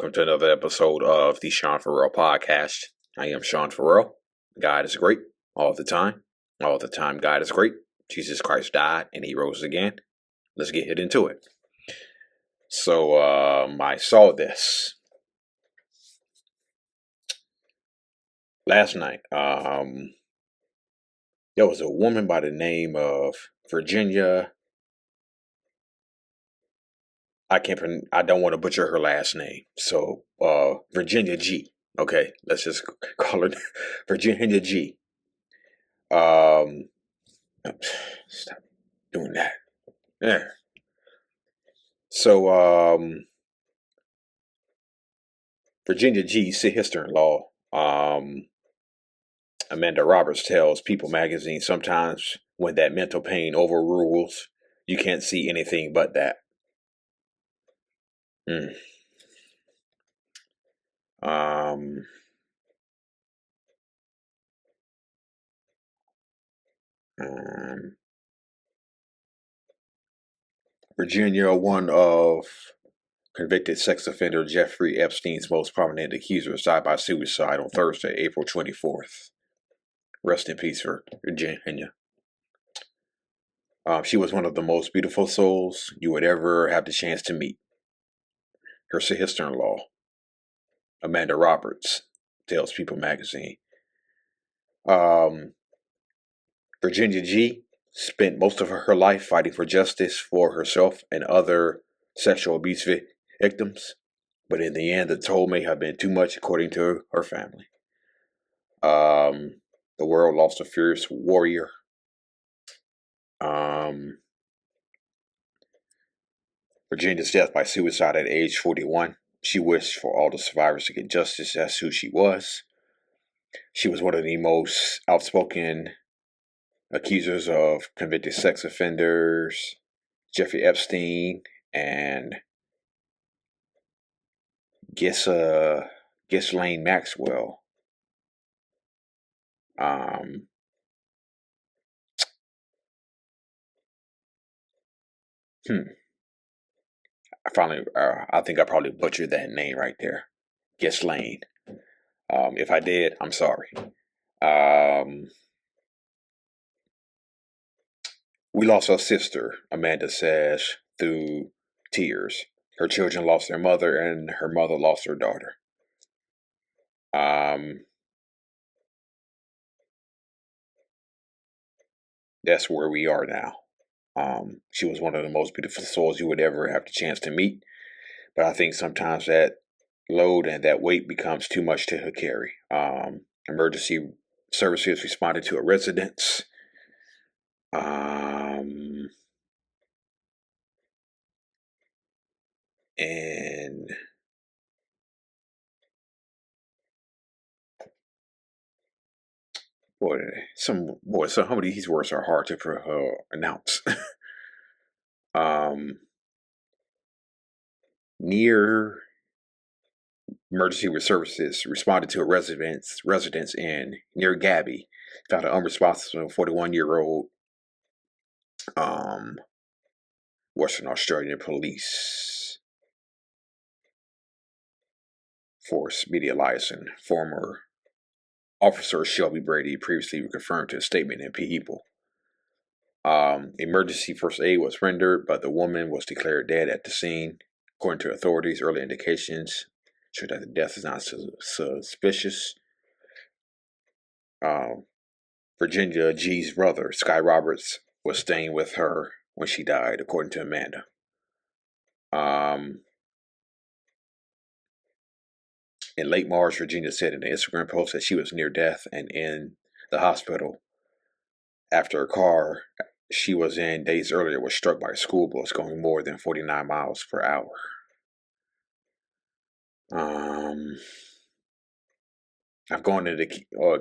welcome to another episode of the Sean Farrell Podcast. I am Sean Farrell. God is great all the time. All the time, God is great. Jesus Christ died and he rose again. Let's get into it. So, I saw this last night. There was a woman by the name of Virginia. I don't want to butcher her last name. So, Virginia G. Okay, let's just call her Virginia G. Stop doing that. Yeah. So, Virginia G. sister-in-law, Amanda Roberts tells People magazine sometimes when that mental pain overrules, you can't see anything but that. Virginia, one of convicted sex offender Jeffrey Epstein's most prominent accusers, died by suicide on Thursday, April 24th. Rest in peace for Virginia. She was one of the most beautiful souls you would ever have the chance to meet. Her sister-in-law, Amanda Roberts, tells People magazine. Virginia G. spent most of her life fighting for justice for herself and other sexual abuse victims, but in the end, the toll may have been too much, according to her family. The world lost a fierce warrior. Virginia's death by suicide at age 41. She wished for all the survivors to get justice. That's who she was. She was one of the most outspoken accusers of convicted sex offenders, Jeffrey Epstein, and Ghislaine Maxwell. I think I probably butchered that name right there. Ghislaine. If I did, I'm sorry. We lost our sister, Amanda says through tears. Her children lost their mother, and her mother lost her daughter. That's where we are now. She was one of the most beautiful souls you would ever have the chance to meet. But I think sometimes that load and that weight becomes too much to carry. Emergency services responded to a residence. And some of these words are hard to announce. Near emergency services responded to a residence in near Gabby, found an unresponsive 41-year-old Western Australian police force media liaison. Former officer Shelby Brady previously confirmed his statement in People. Emergency first aid was rendered, but the woman was declared dead at the scene. According to authorities, early indications show that the death is not suspicious. Virginia G's brother, Sky Roberts, was staying with her when she died, according to Amanda. In late March, Virginia said in an Instagram post that she was near death and in the hospital after a car she was in days earlier was struck by a school bus going more than 49 miles per hour. I've gone into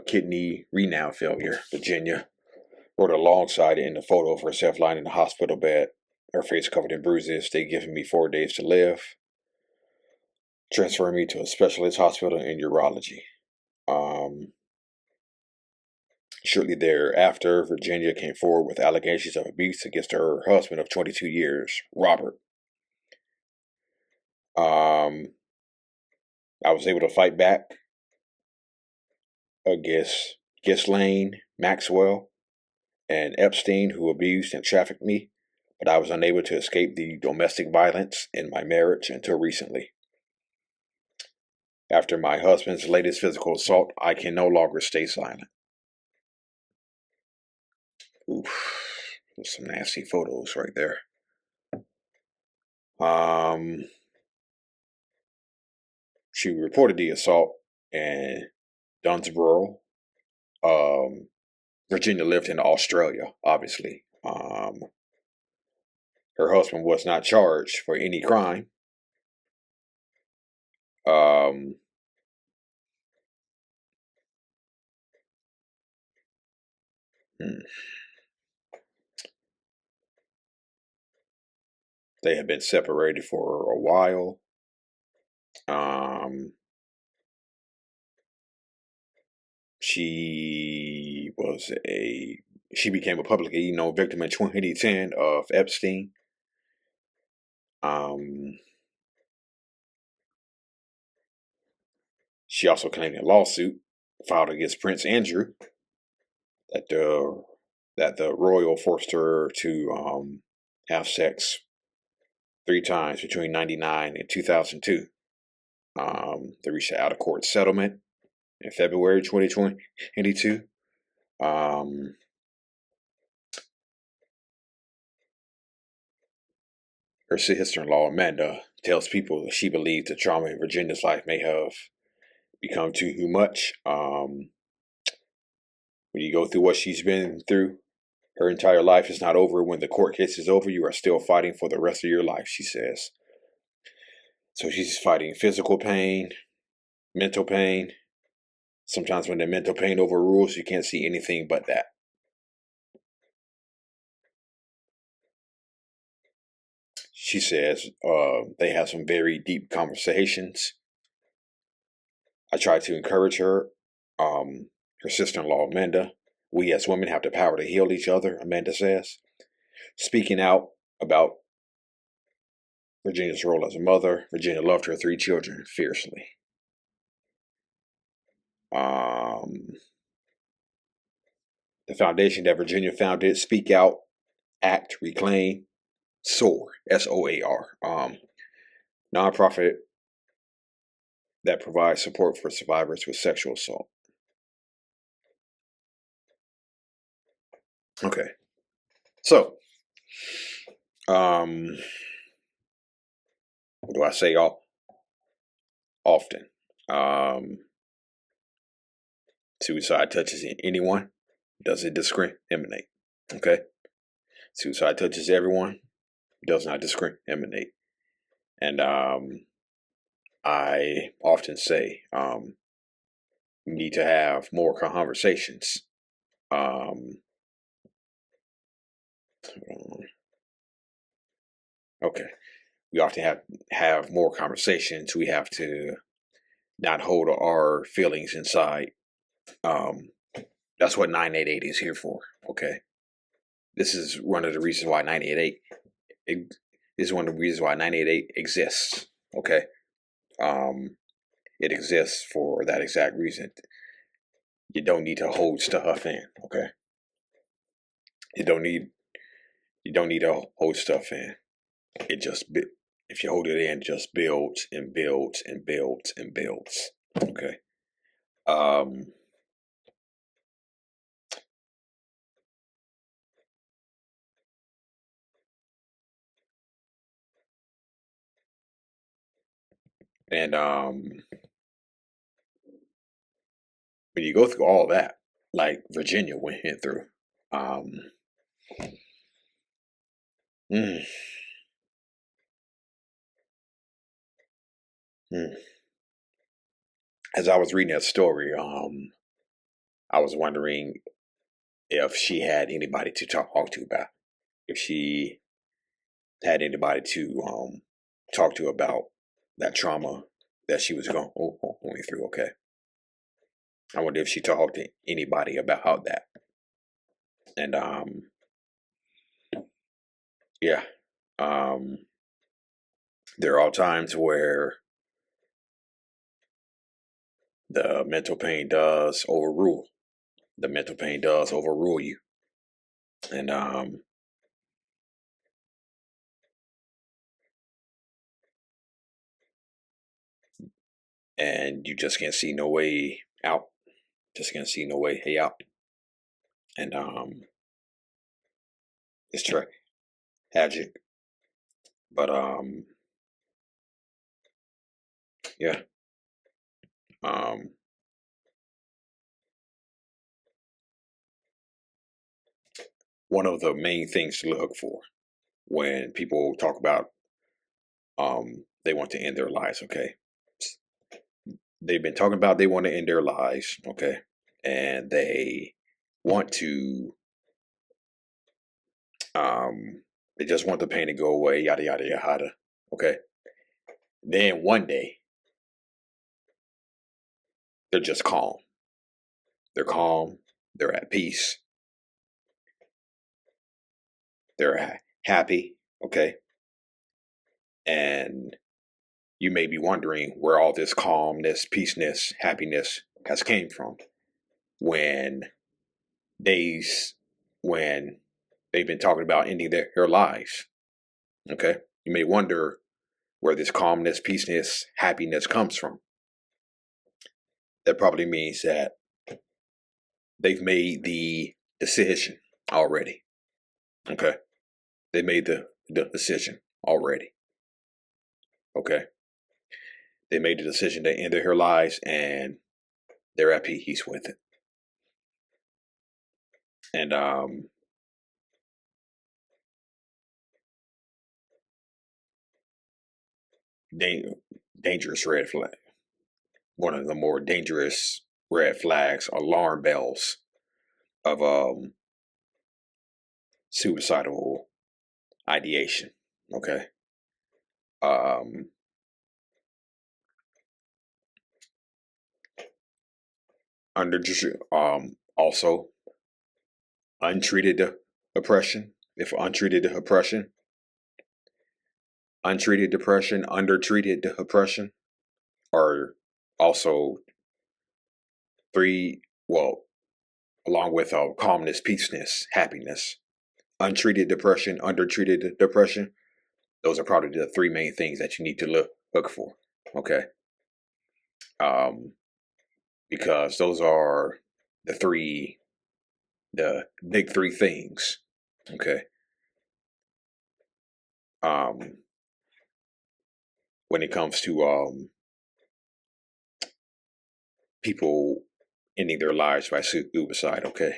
kidney renal failure. Virginia wrote alongside it in the photo of herself lying in the hospital bed, her face covered in bruises. They've given me 4 days to live, transferring me to a specialist hospital in urology. Shortly thereafter, Virginia came forward with allegations of abuse against her husband of 22 years, Robert. I was able to fight back against Ghislaine Maxwell and Epstein, who abused and trafficked me, but I was unable to escape the domestic violence in my marriage until recently. After my husband's latest physical assault, I can no longer stay silent. Oof, there's some nasty photos right there. She reported the assault in Dunsborough. Virginia lived in Australia, obviously. Her husband was not charged for any crime. Um, they had been separated for a while. She became a publicly known victim in 2010 of Epstein. She also claimed a lawsuit filed against Prince Andrew that the royal forced her to have sex 3 times between '99 and 2002. They reached an out-of-court settlement in February 2022. Her sister-in-law Amanda tells people that she believes the trauma in Virginia's life may have become too much. When you go through what she's been through, her entire life is not over. When the court case is over, you are still fighting for the rest of your life, she says. So she's fighting physical pain, mental pain. Sometimes when the mental pain overrules, you can't see anything but that. She says they have some very deep conversations. I try to encourage her. Her sister-in-law, Amanda. We as women have the power to heal each other, Amanda says. Speaking out about Virginia's role as a mother, Virginia loved her 3 children fiercely. The foundation that Virginia founded, Speak Out, Act, Reclaim, SOAR, SOAR, nonprofit that provides support for survivors with sexual assault. Okay. So, what do I say often? Suicide touches anyone, doesn't discriminate. Okay? Suicide touches everyone, does not discriminate. And I often say we need to have more conversations. Okay. We often have more conversations. We have to not hold our feelings inside. That's what 988 is here for. Okay. This is one of the reasons why 988 exists. Okay. It exists for that exact reason. You don't need to hold stuff in. Okay. You don't need to hold stuff in. If you hold it in, it just builds and builds and builds and builds. Okay. And when you go through all that, like Virginia went through, mm, mm. As I was reading that story, I was wondering if she had anybody to talk to about, if she had anybody to talk to about that trauma that she was going through. Okay, I wonder if she talked to anybody about that, and yeah, there are times where the mental pain does overrule. The mental pain does overrule you. And and you just can't see no way out. Just can't see no way out. And it's tragic. But yeah. Um One of the main things to look for when people talk about they want to end their lives, okay? They've been talking about they want to end their lives, okay? And they want to they just want the pain to go away, yada yada yada. Okay. Then one day they're just calm. They're calm, they're at peace, they're happy, okay? And you may be wondering where all this calmness, peaceness, happiness has came from when days when they've been talking about ending their lives. Okay. You may wonder where this calmness, peaceness, happiness comes from. That probably means that they've made the decision already. Okay. They made the decision already. Okay. They made the decision to end their lives and they're at peace with it. And dangerous red flag. One of the more dangerous red flags, alarm bells of suicidal ideation. Okay. Um, under also untreated depression. If untreated depression, undertreated depression are also three. Well, along with calmness, peaceness, happiness. Untreated depression, undertreated depression. Those are probably the three main things that you need to look for. Okay. Um, because those are the big three things. Okay. Um, when it comes to people ending their lives by suicide. Okay.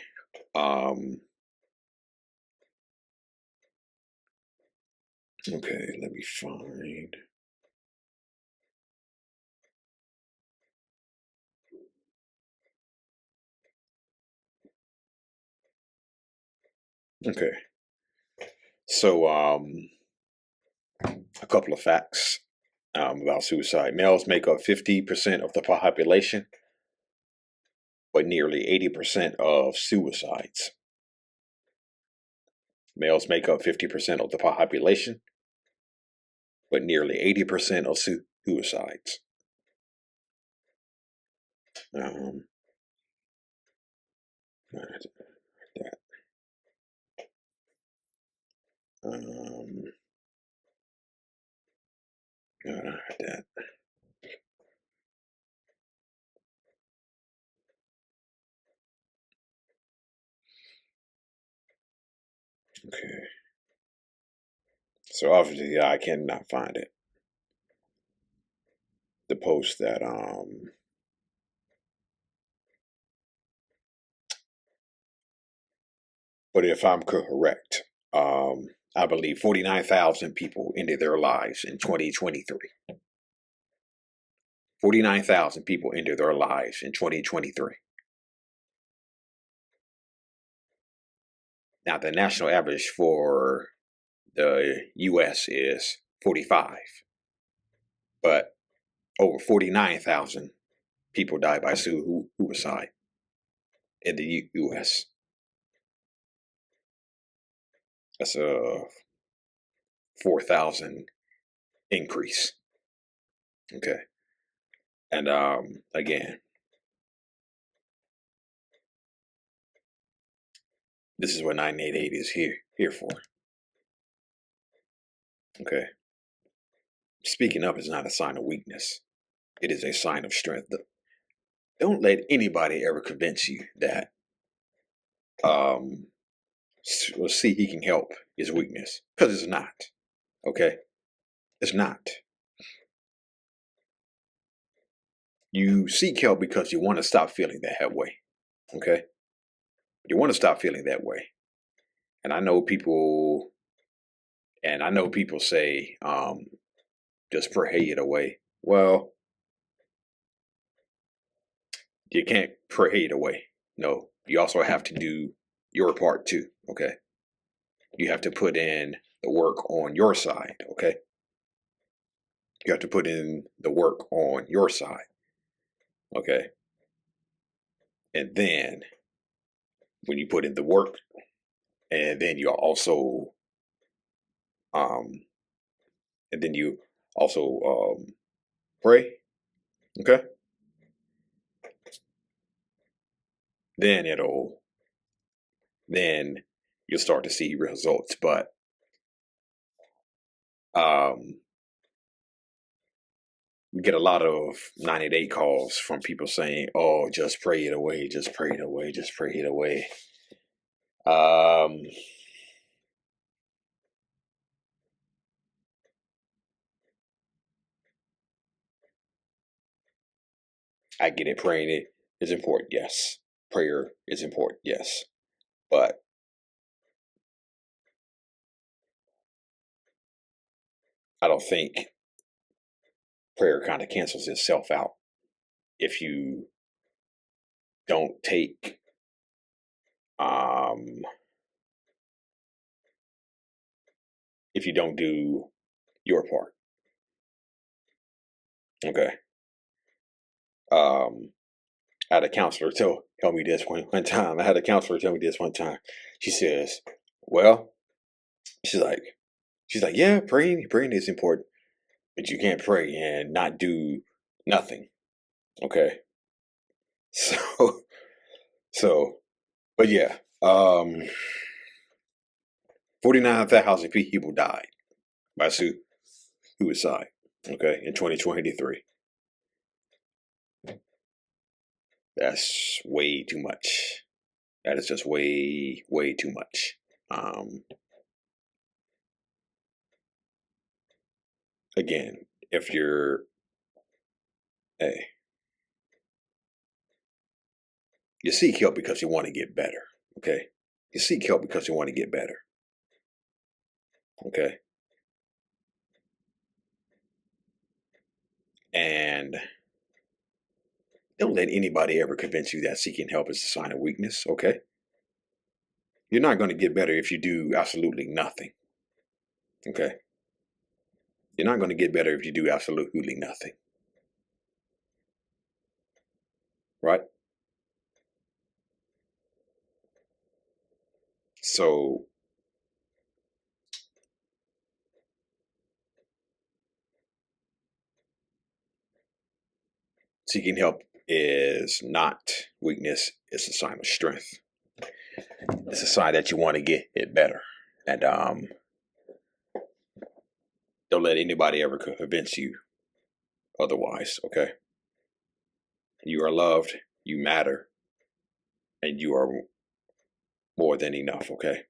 Okay, let me find. Okay. So a couple of facts about suicide. Males make up 50% of the population, but nearly 80% of suicides. Males make up 50% of the population, but nearly 80% of suicides. Um, that, um, that. Okay. So obviously, I cannot find it. The post that but if I'm correct, I believe 49,000 people ended their lives in 2023. 49,000 people ended their lives in 2023. Now, the national average for the US is 45, but over 49,000 people died by suicide in the US. That's a 4,000 increase. Okay. And again, This is what 988 is here for. Okay. Speaking up is not a sign of weakness. It is a sign of strength. Don't let anybody ever convince you that see he can help is weakness. Because it's not. Okay? It's not. You seek help because you want to stop feeling that way. Okay? You want to stop feeling that way. And I know people say, just pray it away. Well, you can't pray it away. No, you also have to do your part too. Okay. You have to put in the work on your side. Okay. You have to put in the work on your side. Okay. And then when you put in the work, and then you also, pray. Okay. Then you'll start to see results. But we get a lot of 988 calls from people saying, "Oh, just pray it away, just pray it away, just pray it away." I get it. Praying it is important, yes. Prayer is important, yes. But I don't think prayer kind of cancels itself out if you don't take if you don't do your part. Okay. I had a counselor tell me this one time. I had a counselor tell me this one time. She says, "Well," she's like, "Yeah, praying is important, but you can't pray and not do nothing." Okay. So, but yeah, 49,000 people died by suicide. Okay, in 2023. That's way too much. That is just way too much. Again, if you're, hey, you seek help because you want to get better. Okay, you seek help because you want to get better. Okay, and don't let anybody ever convince you that seeking help is a sign of weakness. Okay, you're not going to get better if you do absolutely nothing. Okay, you're not going to get better if you do absolutely nothing. Right? So seeking help is not weakness. It's a sign of strength. It's a sign that you want to get it better. And don't let anybody ever convince you otherwise. Okay? You are loved. You matter. And you are more than enough. Okay?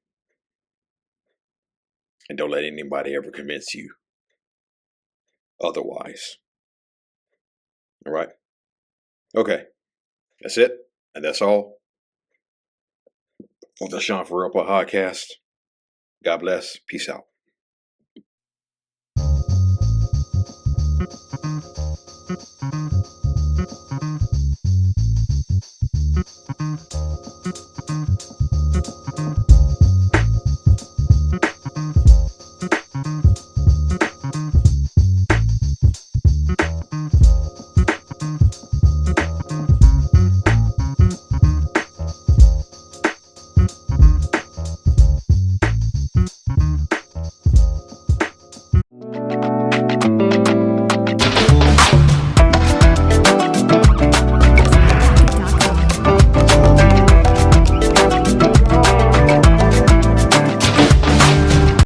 And don't let anybody ever convince you otherwise. All right? Okay. That's it. And that's all for the Sean For Real podcast. God bless. Peace out.